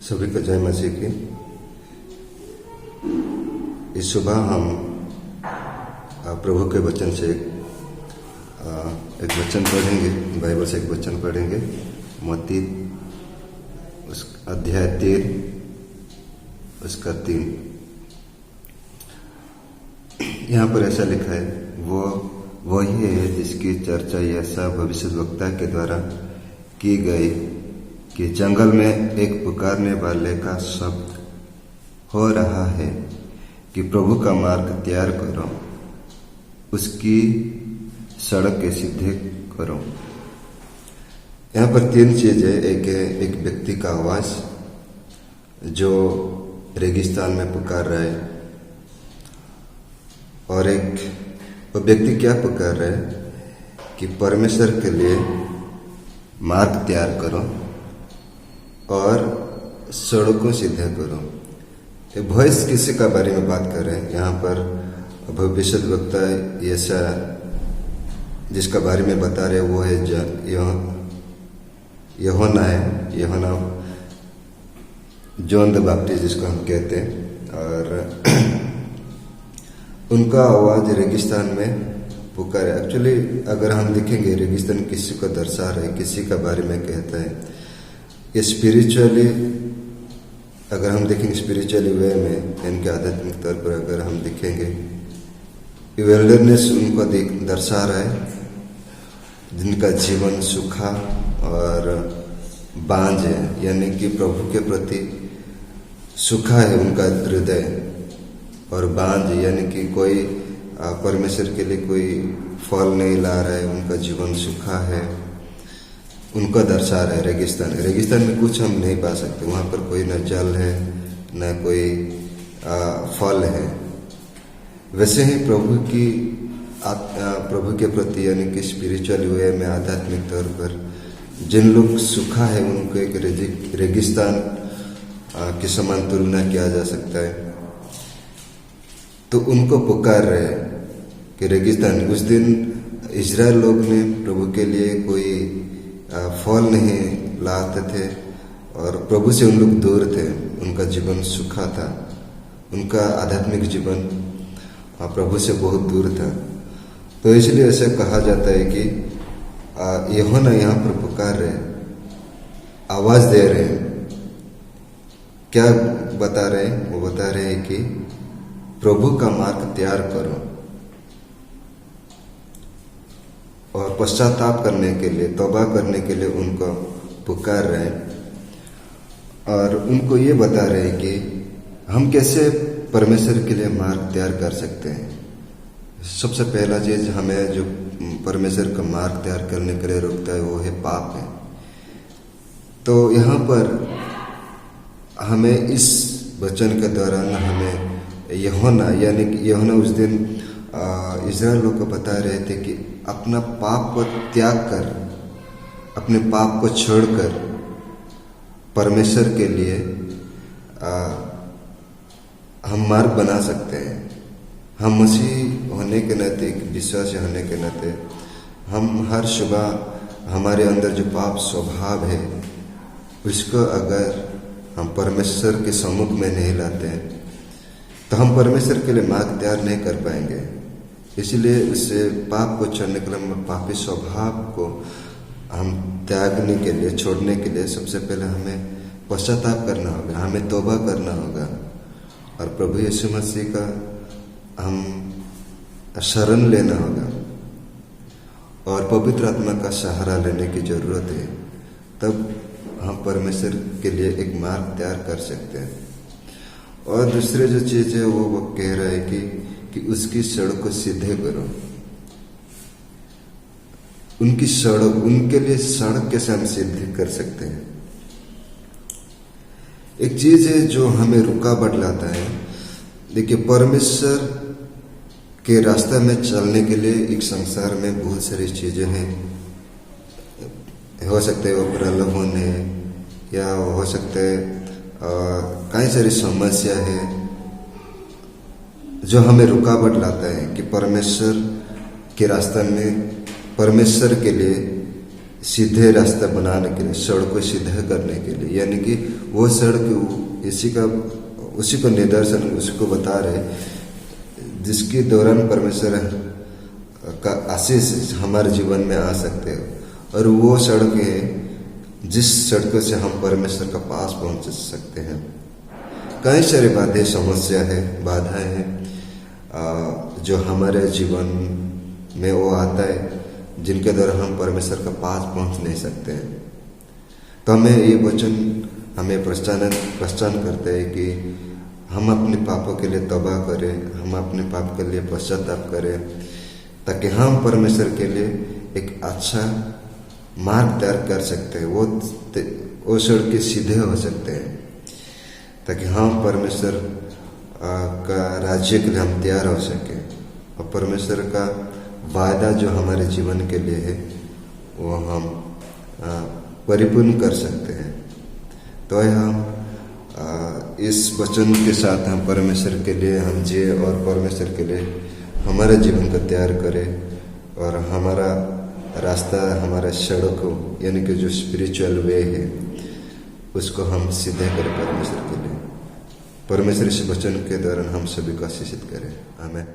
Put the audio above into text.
सभी को जय मसीह की। इस सुबह हम प्रभु के वचन से एक वचन पढ़ेंगे, बाइबल से एक वचन पढ़ेंगे। मत्ती उस अध्याय 13 उसका 3। यहाँ पर ऐसा लिखा है, वो वही है जिसकी चर्चा यशायाह भविष्यद्वक्ता के द्वारा की गई कि जंगल में एक पुकारने वाले का शब्द हो रहा है कि प्रभु का मार्ग तैयार करो, उसकी सड़क के सीधे करो। यहाँ पर 3 चीजें, एक व्यक्ति का आवाज जो रेगिस्तान में पुकार रहा है, और एक वो व्यक्ति क्या पुकार रहा है कि परमेश्वर के लिए मार्ग तैयार करो और सड़कों सीधे करो। ये वॉइस किसी का बारे में बात कर रहे हैं। यहाँ पर भविष्यद्वक्ता यशायाह जिसका बारे में बता रहे वो है यूहन्ना है। यूहन्ना जॉन द बैप्टिस्ट जिसको हम कहते हैं। और उनका आवाज रेगिस्तान में पुकार है। एक्चुअली अगर हम देखेंगे, रेगिस्तान किसी को दर्शा रहे, किसी का बारे में कहता है। ये स्पिरिचुअली अगर हम देखेंगे, स्पिरिचुअली वे में, इनके आध्यात्मिक तौर पर अगर हम देखेंगे, विल्डरनेस उनको दर्शा रहा है, जिनका जीवन सूखा और बांझ है, यानी कि प्रभु के प्रति सूखा है उनका हृदय, और बांझ यानी कि कोई परमेश्वर के लिए कोई फल नहीं ला रहा है, उनका जीवन सूखा है, उनको दर्शा रहा है। रेगिस्तान में कुछ हम नहीं पा सकते, वहाँ पर कोई न जल है न कोई फल है। वैसे ही प्रभु के प्रति यानी कि स्पिरिचुअल वे में, आध्यात्मिक तौर पर जिन लोग सूखा है, उनको एक रेगिस्तान के समान तुलना किया जा सकता है। तो उनको पुकार रहे कि रेगिस्तान, उस दिन इजराइल लोग ने प्रभु के लिए कोई फल नहीं लाते थे और प्रभु से उन लोग दूर थे, उनका जीवन सूखा था, उनका आध्यात्मिक जीवन प्रभु से बहुत दूर था। तो इसलिए ऐसे कहा जाता है कि यूहन्ना यहाँ पर पुकार रहे, आवाज दे रहे हैं। क्या बता रहे हैं? वो बता रहे हैं कि प्रभु का मार्ग तैयार करो और पश्चाताप करने के लिए, तौबा करने के लिए उनको पुकार रहे हैं। और उनको ये बता रहे हैं कि हम कैसे परमेश्वर के लिए मार्ग तैयार कर सकते हैं। सबसे पहला चीज हमें जो परमेश्वर का मार्ग तैयार करने के लिए रोकता है वो है पाप है। तो यहाँ पर हमें इस वचन के दौरान हमें यूहन्ना, यानी कि यूहन्ना उस दिन इजराइल लोग को बता रहे थे कि अपना पाप को त्याग कर, अपने पाप को छोड़कर परमेश्वर के लिए हम मार्ग बना सकते हैं। हम मसीह होने के नाते, विश्वासी होने के नाते, हम हर सुबह हमारे अंदर जो पाप स्वभाव है उसको अगर हम परमेश्वर के सम्मुख में नहीं लाते हैं तो हम परमेश्वर के लिए मार्ग तैयार नहीं कर पाएंगे। इसलिए उससे पाप को छोड़ने के लिए, पापी स्वभाव को हम त्यागने के लिए, छोड़ने के लिए सबसे पहले हमें पश्चाताप करना होगा, हमें तौबा करना होगा और प्रभु यीशु मसीह का हम शरण लेना होगा और पवित्र आत्मा का सहारा लेने की जरूरत है। तब हम परमेश्वर के लिए एक मार्ग तैयार कर सकते हैं। और दूसरे जो चीज है वो कह रहा है कि उसकी सड़क को सीधे करो। उनकी सड़क, उनके लिए सड़क कैसे हम सीधे कर सकते हैं? एक चीज है जो हमें रुकावट लाता है। देखिए, परमेश्वर के रास्ते में चलने के लिए एक संसार में बहुत सारी चीजें हैं। हो सकते हैं वो प्रलोभन है, या हो सकता है कई सारी समस्या है जो हमें रुकावट लाता है कि परमेश्वर के रास्ते में, परमेश्वर के लिए सीधे रास्ता बनाने के लिए, सड़क को सीधा करने के लिए, यानी कि वो सड़क उसी को निदर्शन, उसी को बता रहे जिसके दौरान परमेश्वर का आशीष हमारे जीवन में आ सकते हो। और वो सड़क है जिस सड़क से हम परमेश्वर का पास पहुंच सकते हैं। कई सारी बातें, समस्या है, बाधाएं हैं जो हमारे जीवन में वो आता है, जिनके द्वारा हम परमेश्वर का पास पहुंच नहीं सकते हैं। तो हमें ये वचन हमें प्रस्थान करते हैं कि हम अपने पापों के लिए तौबा करें, हम अपने पाप के लिए पश्चाताप करें, ताकि हम परमेश्वर के लिए एक अच्छा मार्ग तैयार कर सकते हैं, वो सड़क सीधे हो सकते हैं, ताकि हम परमेश्वर का राज्य के लिए हम तैयार हो सके और परमेश्वर का वायदा जो हमारे जीवन के लिए है वो हम परिपूर्ण कर सकते हैं। तो हम इस वचन के साथ हम परमेश्वर के लिए हम जिए और परमेश्वर के लिए हमारे जीवन को तैयार करें और हमारा रास्ता, हमारा सड़क यानी कि जो स्पिरिचुअल वे है उसको हम सीधे करें परमेश्वर के लिए। परमेश्वर इस वचन के दौरान हम सभी को आशीषित करें। आमीन।